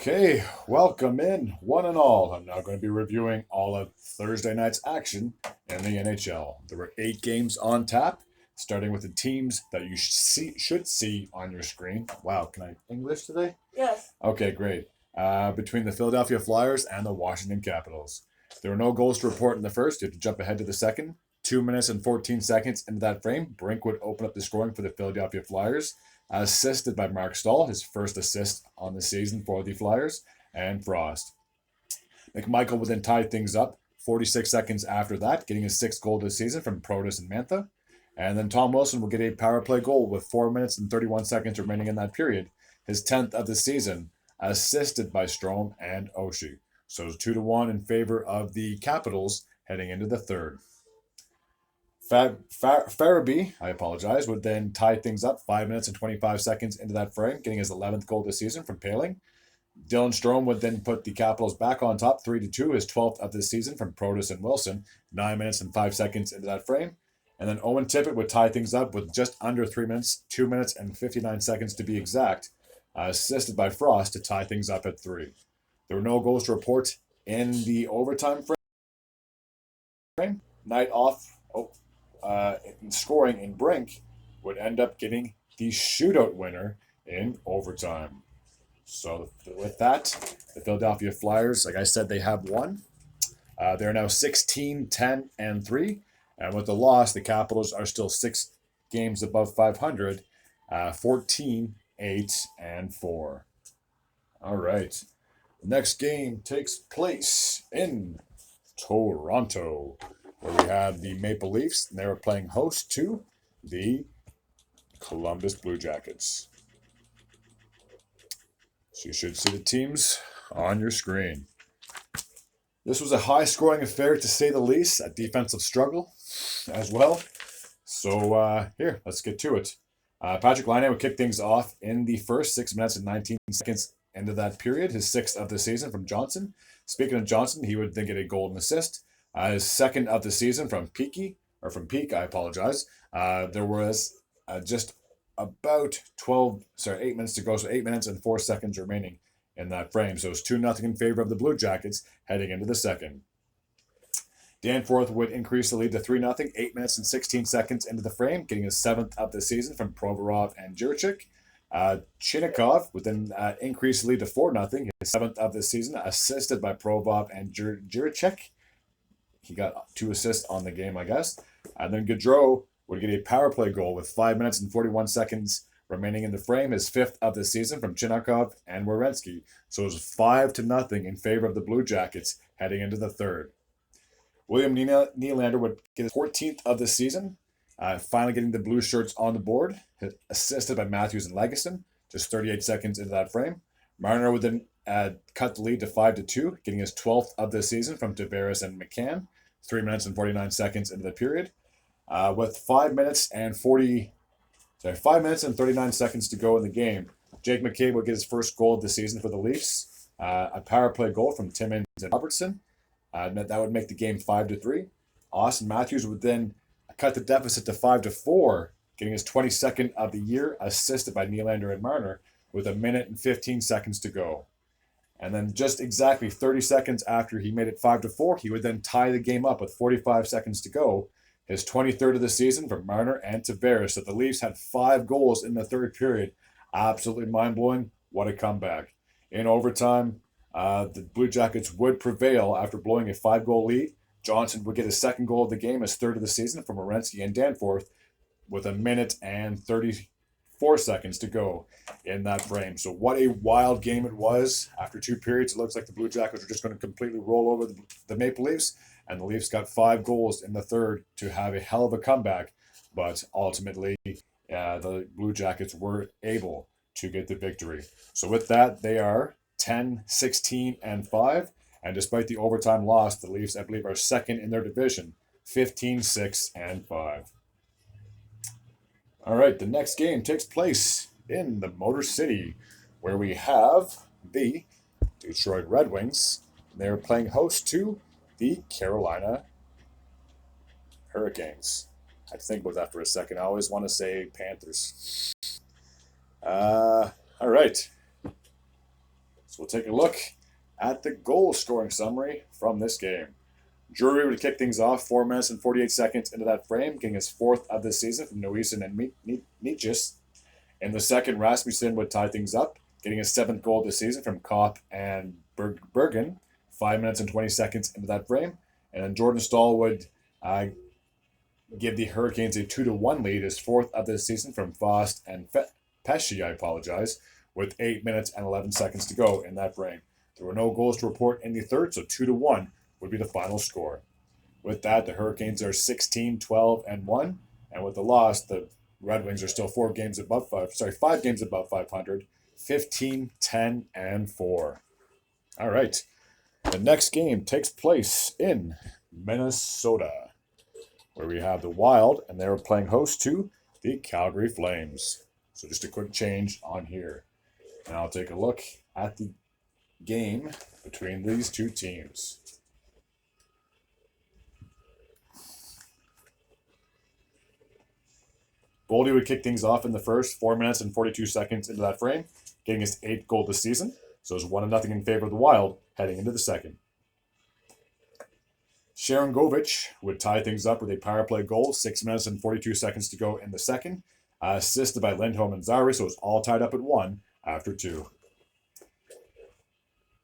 Okay, welcome in, one and all. I'm now going to be reviewing all of Thursday night's action in the NHL. There were 8 games on tap, starting with the teams that you should see on your screen. Wow, can I English today? Yes. Okay, great. Between the Philadelphia Flyers and the Washington Capitals. There were no goals to report in the first. You have to jump ahead to the second. 2 minutes and 14 seconds into that frame, Brink would open up the scoring for the Philadelphia Flyers, assisted by Mark Stahl, his first assist on the season for the Flyers, and Frost. McMichael would then tie things up 46 seconds after that, getting his sixth goal this season from Protas and Mantha. And then Tom Wilson will get a power play goal with 4 minutes and 31 seconds remaining in that period, his 10th of the season, assisted by Strome and Oshie. So it's 2-1 in favor of the Capitals heading into the third. Farabee, I apologize, would then tie things up 5 minutes and 25 seconds into that frame, getting his 11th goal this season from Paling. Dylan Strome would then put the Capitals back on top 3-2, his 12th of this season from Protas and Wilson, 9 minutes and 5 seconds into that frame. And then Owen Tippett would tie things up with just under 3 minutes, 2 minutes and 59 seconds to be exact, assisted by Frost to tie things up at 3. There were no goals to report in the overtime frame. Night off in scoring in Brink would end up getting the shootout winner in overtime. So with that, the Philadelphia Flyers, like I said, they have won. They're now 16, 10, and 3. And with the loss, the Capitals are still 6 games above 500, 14, 8, and 4. All right. The next game takes place in Toronto, where we have the Maple Leafs, and they're playing host to the Columbus Blue Jackets. So you should see the teams on your screen. This was a high-scoring affair, to say the least, a defensive struggle as well. So here, let's get to it. Patrick Laine would kick things off in the first 6 minutes and 19 seconds into that period, his 6th of the season from Johnson. Speaking of Johnson, he would then get a golden assist. His 2nd of the season from Peak, I apologize. There was just about 8 minutes to go, so 8 minutes and 4 seconds remaining in that frame. So it's 2-0 in favor of the Blue Jackets heading into the second. Danforth would increase the lead to 3-0, 8 minutes and 16 seconds into the frame, getting his 7th of the season from Provorov and Jurchik. Chinnikov would then increase the lead to 4-0, his 7th of the season, assisted by Provorov and Jurchik. He got 2 assists on the game, I guess. And then Gaudreau would get a power play goal with 5 minutes and 41 seconds remaining in the frame, his 5th of the season from Chinnikov and Werenski. So it was 5-0 in favor of the Blue Jackets heading into the third. William Nylander would get his 14th of the season, finally getting the blue shirts on the board, assisted by Matthews and Legason, just 38 seconds into that frame. Marner would then cut the lead to 5-2, getting his 12th of the season from Tavares and McCann, 3 minutes and 49 seconds into the period. With 5 minutes and 39 seconds to go in the game, Jake McCabe would get his first goal of the season for the Leafs, a power play goal from Timmins and Robertson. That would make the game 5-3. Austin Matthews would then cut the deficit to 5-4, getting his 22nd of the year, assisted by Nylander and Marner, with 1 minute and 15 seconds to go. And then just exactly 30 seconds after he made it 5-4, he would then tie the game up with 45 seconds to go, his 23rd of the season from Marner and Tavares. So the Leafs had 5 goals in the third period. Absolutely mind-blowing. What a comeback. In overtime, the Blue Jackets would prevail after blowing a 5-goal lead. Johnson would get his 2nd goal of the game, his 3rd of the season from Werenski and Danforth, with 1 minute and 34 seconds to go in that frame. So what a wild game it was. After 2 periods, it looks like the Blue Jackets were just going to completely roll over the Maple Leafs, and the Leafs got 5 goals in the third to have a hell of a comeback. But ultimately, the Blue Jackets were able to get the victory. So with that, they are 10, 16, and 5. And despite the overtime loss, the Leafs, I believe, are 2nd in their division, 15, 6, and 5. All right, the next game takes place in the Motor City, where we have the Detroit Red Wings. They're playing host to the Carolina Hurricanes. I had to think about that for a second. I always want to say Panthers. All right. So we'll take a look at the goal scoring summary from this game. Drury would kick things off 4 minutes and 48 seconds into that frame, getting his fourth of the season from Noesen and Nietzsche. In the second, Rasmussen would tie things up, getting his seventh goal of the season from Kopp and Bergen, 5 minutes and 20 seconds into that frame. And then Jordan Stahl would give the Hurricanes a 2-1 lead, his fourth of the season from Faust and Pesci, with 8 minutes and 11 seconds to go in that frame. There were no goals to report in the third, so 2-1 would be the final score. With that, the Hurricanes are 16-12-1, and with the loss, the Red Wings are still 5 games above 500, 15-10-4. All right. The next game takes place in Minnesota, where we have the Wild, and they're playing host to the Calgary Flames. So just a quick change on here. And I'll take a look at the game between these two teams. Boldy would kick things off in the first, 4 minutes and 42 seconds into that frame, getting his 8th goal this season. So it's 1-0 in favor of the Wild heading into the second. Sharon Govich would tie things up with a power play goal, 6 minutes and 42 seconds to go in the second, assisted by Lindholm and Zary, so it's all tied up at 1 after 2.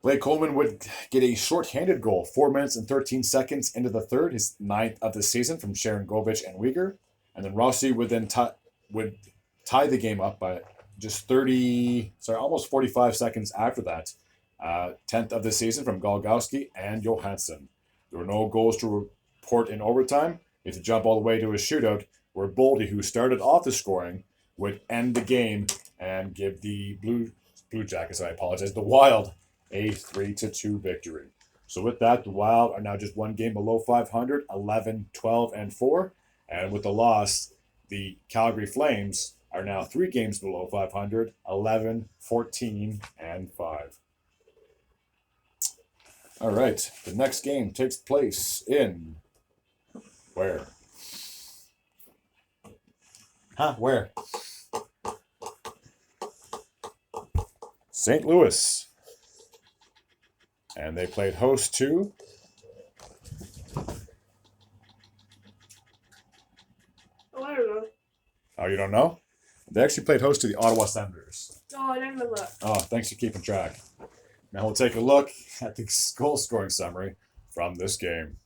Blake Coleman would get a shorthanded goal, 4 minutes and 13 seconds into the third, his 9th of the season from Sharon Govich and Uyghur. And then Rossi would then tie the game up by just almost 45 seconds after that. 10th of the season from Golgowski and Johansson. There were no goals to report in overtime. We had to jump all the way to a shootout where Boldy, who started off the scoring, would end the game and give the Blue Jackets, the Wild, a 3-2 victory. So with that, the Wild are now just one game below 500, 11-12-4. And with the loss, the Calgary Flames are now 3 games below 500, 11-14-5. All right, the next game takes place in where? Where? St. Louis. And they played host to I don't know. Oh, you don't know? They actually played host to the Ottawa Senators. Oh, I didn't know that. Oh, thanks for keeping track. Now we'll take a look at the goal scoring summary from this game.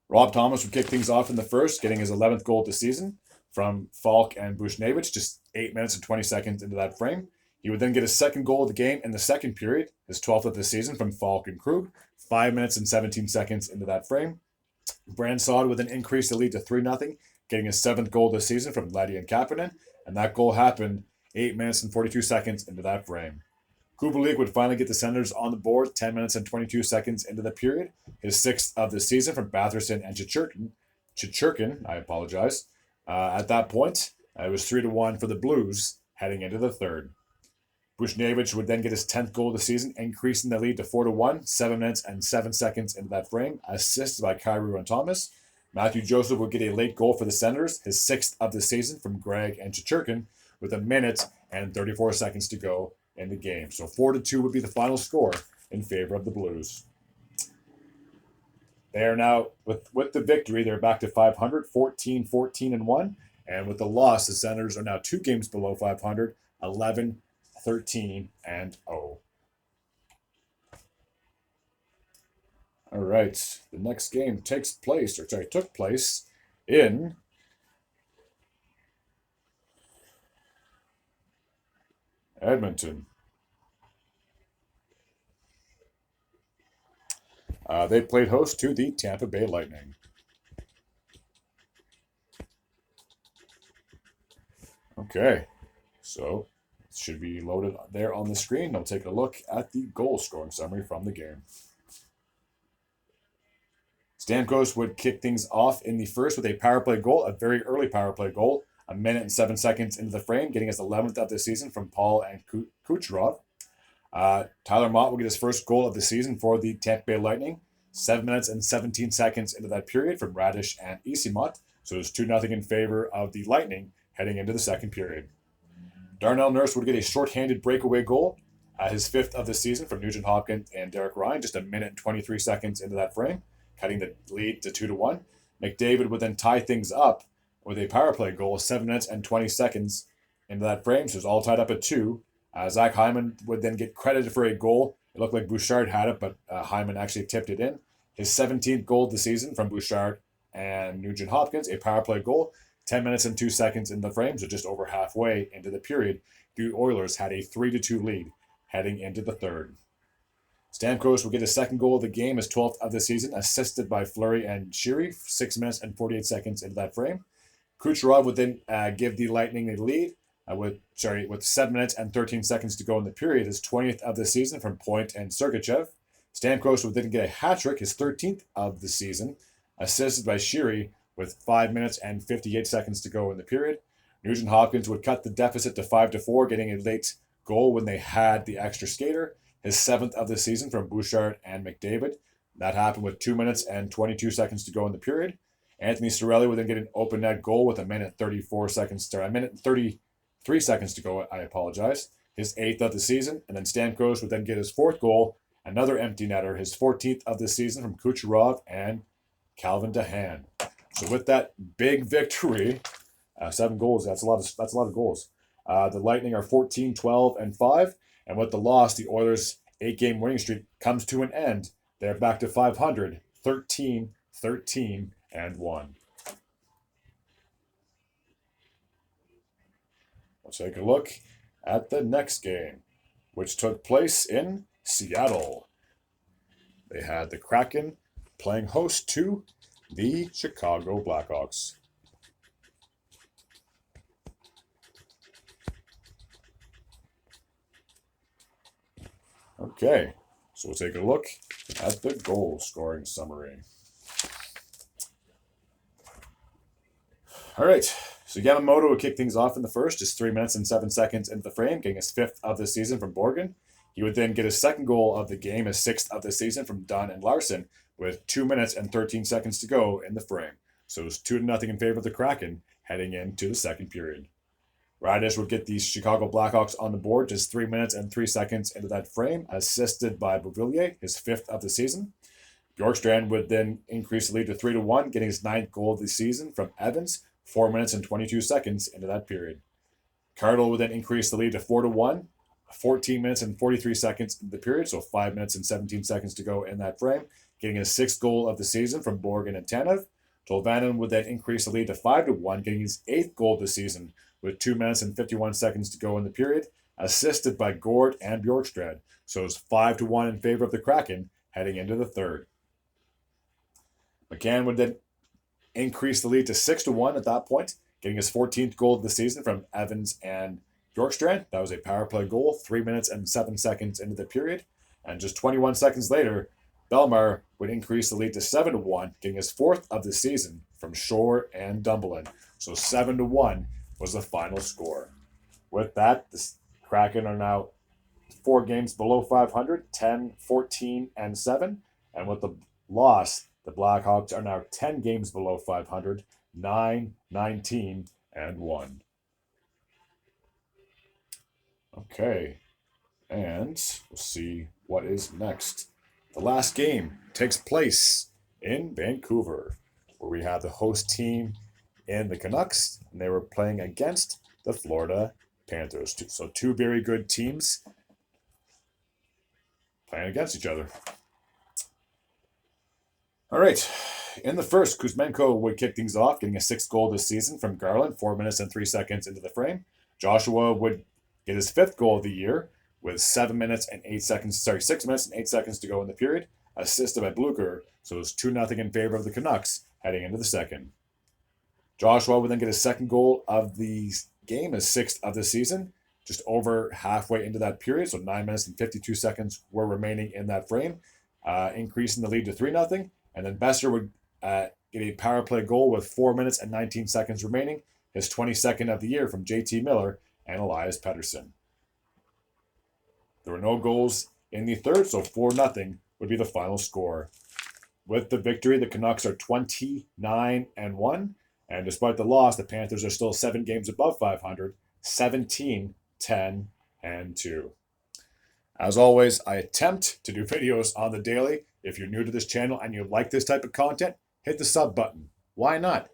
Rob Thomas would kick things off in the first, getting his 11th goal of the season from Falk and Bushnevich, just 8 minutes and 20 seconds into that frame. He would then get his second goal of the game in the second period, his 12th of the season from Falk and Krug, 5 minutes and 17 seconds into that frame. Bransard would then increase the lead to 3-0, getting his 7th goal of the season from Leddy and Kapanen, and that goal happened 8 minutes and 42 seconds into that frame. Kubalik would finally get the Senators on the board 10 minutes and 22 seconds into the period, his 6th of the season from Batherson and Chichurkin. At that point, it was 3-1 for the Blues heading into the third. Bushnevich would then get his 10th goal of the season, increasing the lead to 4-1, 7 minutes and 7 seconds into that frame, assisted by Kyrou and Thomas. Matthew Joseph would get a late goal for the Senators, his 6th of the season from Gregg and Chichurkin, with 1 minute and 34 seconds to go in the game. So 4-2 would be the final score in favor of the Blues. They are now, with the victory, they're back to 500, 14-14-1. And with the loss, the Senators are now 2 games below 500, 11-13-0. All right, the next game took place in Edmonton. They played host to the Tampa Bay Lightning. Okay, so it should be loaded there on the screen. I'll take a look at the goal scoring summary from the game. Stamkos would kick things off in the first with a power play goal, a very early power play goal, 1 minute and 7 seconds into the frame, getting his 11th of the season from Paul and Kucherov. Tyler Mott will get his first goal of the season for the Tampa Bay Lightning, 7 minutes and 17 seconds into that period from Radish and Isimot. So it's 2-0 in favor of the Lightning heading into the second period. Darnell Nurse would get a shorthanded breakaway goal, His fifth of the season from Nugent Hopkins and Derek Ryan, just a minute and 23 seconds into that frame, cutting the lead to 2-1. McDavid would then tie things up with a power play goal 7 minutes and 20 seconds into that frame, so it's all tied up at 2. Zach Hyman would then get credited for a goal. It looked like Bouchard had it, but Hyman actually tipped it in. His 17th goal of the season from Bouchard and Nugent Hopkins, a power play goal, 10 minutes and 2 seconds in the frame, so just over halfway into the period. The Oilers had a 3-2 lead heading into the third. Stamkos would get his second goal of the game, his 12th of the season, assisted by Fleury and Sheary, 6 minutes and 48 seconds into that frame. Kucherov would then give the Lightning a lead with 7 minutes and 13 seconds to go in the period, his 20th of the season from Point and Sergachev. Stamkos would then get a hat trick, his 13th of the season, assisted by Sheary with 5 minutes and 58 seconds to go in the period. Nugent Hopkins would cut the deficit to 5-4, getting a late goal when they had the extra skater, his 7th of the season from Bouchard and McDavid. That happened with 2 minutes and 22 seconds to go in the period. Anthony Cirelli would then get an open net goal with a minute 33 seconds to go, I apologize. His 8th of the season, and then Stamkos would then get his 4th goal, another empty netter, his 14th of the season from Kucherov and Calvin DeHaan. So with that big victory, 7 goals, that's a lot of goals. The Lightning are 14, 12, and 5, and with the loss, the Oilers' 8-game winning streak comes to an end. They're back to 500, 13, 13, and 1. Let's take a look at the next game, which took place in Seattle. They had the Kraken playing host to the Chicago Blackhawks. Okay, so we'll take a look at the goal scoring summary. All right, so Yamamoto would kick things off in the first, just 3 minutes and 7 seconds into the frame, getting his 5th of the season from Borgen. He would then get his second goal of the game, his 6th of the season from Dunn and Larson, with 2 minutes and 13 seconds to go in the frame. So it was 2-0 in favor of the Kraken heading into the second period. Radish would get the Chicago Blackhawks on the board just 3 minutes and 3 seconds into that frame, assisted by Beauvillier, his 5th of the season. Bjorkstrand would then increase the lead to 3-1, getting his 9th goal of the season from Evans, 4 minutes and 22 seconds into that period. Cardle would then increase the lead to 4-1, 14 minutes and 43 seconds into the period, so 5 minutes and 17 seconds to go in that frame, getting his 6th goal of the season from Borgen and Tanev. Tolvanen would then increase the lead to 5-1, getting his 8th goal of the season with 2 minutes and 51 seconds to go in the period, assisted by Gord and Bjorkstrand. So it's 5-1 in favor of the Kraken heading into the third. McCann would then increase the lead to 6-1 at that point, getting his 14th goal of the season from Evans and Bjorkstrand. That was a power play goal, 3 minutes and 7 seconds into the period. And just 21 seconds later, Belmar would increase the lead to 7-1, getting his 4th of the season from Shore and Dumoulin. So 7-1 was the final score. With that, the Kraken are now 4 games below 500, 10, 14, and 7. And with the loss, the Blackhawks are now 10 games below 500, 9, 19, and 1. Okay, and we'll see what is next. The last game takes place in Vancouver, where we have the host team in the Canucks, and they were playing against the Florida Panthers. So 2 very good teams playing against each other. All right, in the first, Kuzmenko would kick things off, getting a 6th goal this season from Garland, 4 minutes and 3 seconds into the frame. Joshua would get his 5th goal of the year with 6 minutes and 8 seconds to go in the period, assisted by Blucher. So it was 2-0 in favor of the Canucks heading into the second. Joshua would then get his 2nd goal of the game, his 6th of the season, just over halfway into that period. So 9 minutes and 52 seconds were remaining in that frame, increasing the lead to 3-0. And then Besser would get a power play goal with 4 minutes and 19 seconds remaining, his 22nd of the year from JT Miller and Elias Pettersson. There were no goals in the third, so 4-0 would be the final score. With the victory, the Canucks are 29-1, and despite the loss, the Panthers are still 7 games above 500, 17, 10, and 2. As always, I attempt to do videos on the daily. If you're new to this channel and you like this type of content, hit the sub button. Why not?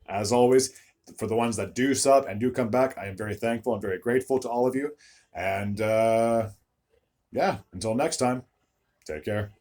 As always, for the ones that do sub and do come back, I am very thankful and very grateful to all of you. And yeah, until next time, take care.